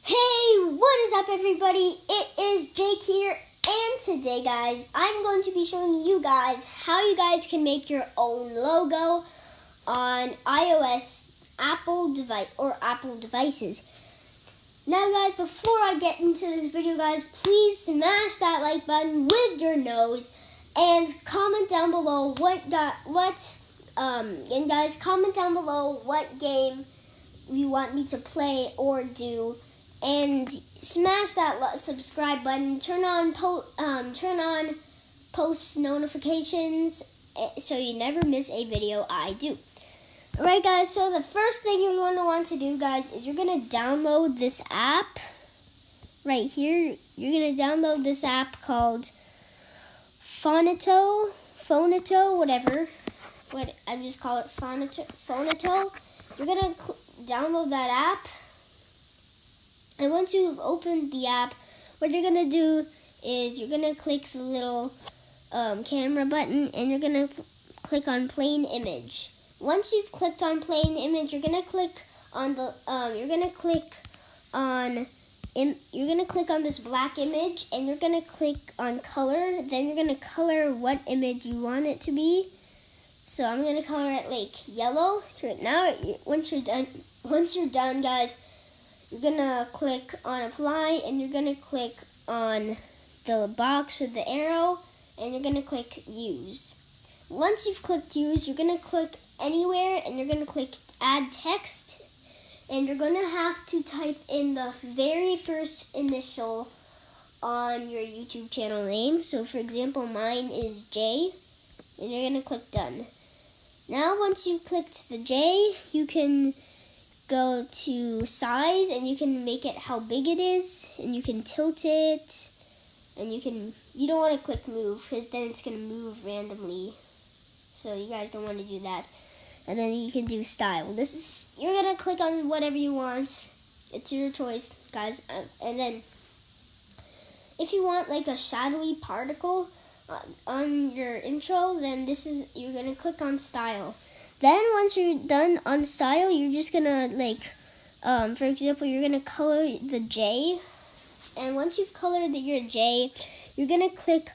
Hey, what is up everybody? It is Jake here, and today guys, I'm going to be showing you guys how you guys can make your own logo on iOS, Apple devices. Now guys, before I get into this video guys, please smash that like button with your nose and comment down below comment down below what game you want me to play or do. And smash that subscribe button. Turn on post notifications so you never miss a video I do. Alright guys, so the first thing you're going to want to do guys is you're going to download this app right here. You're going to download this app called Phoneto, whatever. I just call it Phoneto. You're going to download that app. And once you've opened the app, what you're going to do is you're going to click the little camera button and you're going to click on plain image. Once you've clicked on plain image, you're going to click on the you're going to click on this black image and you're going to click on color. Then you're going to color what image you want it to be. So I'm going to color it like yellow. Now once you're done guys, you're going to click on apply and you're going to click on the box with the arrow and you're going to click use. Once you've clicked use, you're going to click anywhere and you're going to click add text and you're going to have to type in the very first initial on your YouTube channel name. So for example, mine is J and you're going to click done. Now once you've clicked the J, you can go to size and you can make it how big it is and you can tilt it and you don't want to click move because then it's going to move randomly, so you guys don't want to do that. And then you can do style. You're going to click on whatever you want. It's your choice guys. And then if you want like a shadowy particle on your intro, then you're going to click on style. Then once you're done on style, you're just going to for example, you're going to color the J. And once you've colored your J, you're going to click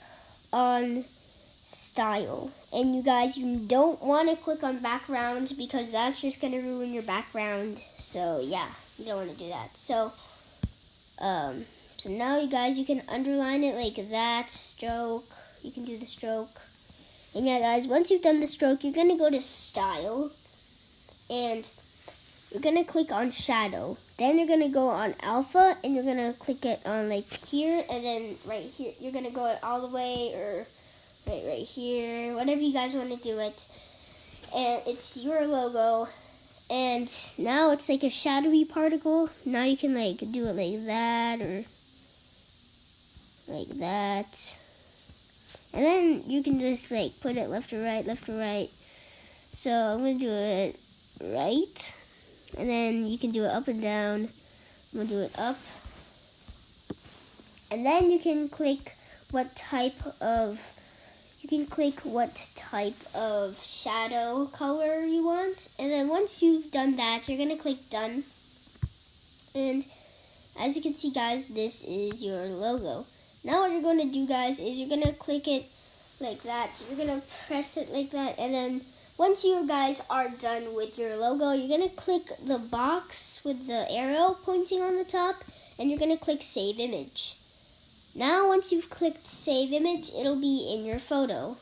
on style. And you guys, you don't want to click on background because that's just going to ruin your background. So yeah, you don't want to do that. So now you guys, you can underline it like that, stroke. You can do the stroke. And yeah, guys, once you've done the stroke, you're going to go to style, and you're going to click on shadow. Then you're going to go on alpha, and you're going to click it on, like, here, and then right here. You're going to go it all the way, or right here, whatever you guys want to do it. And it's your logo, and now it's like a shadowy particle. Now you can, like, do it like that, or like that. And then you can just like put it left or right. So I'm going to do it right. And then you can do it up and down. I'm going to do it up. And then you can click what type of shadow color you want. And then once you've done that, you're going to click done. And as you can see guys, this is your logo. Now what you're going to do guys is you're going to click it like that. So you're going to press it like that. And then once you guys are done with your logo, you're going to click the box with the arrow pointing on the top. And you're going to click save image. Now once you've clicked save image, it'll be in your photo.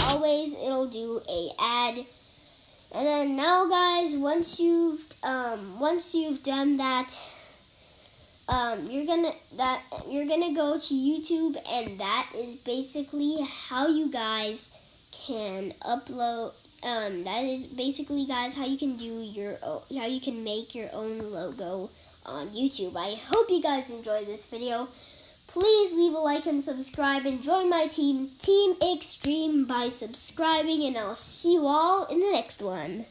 Always it'll do a ad. And then now guys, once you've done that, you're gonna go to YouTube, and that is basically how you guys can upload. That is basically, guys, how you can make your own logo on YouTube. I hope you guys enjoyed this video. Please leave a like and subscribe, and join my Team Extreme by subscribing. And I'll see you all in the next one.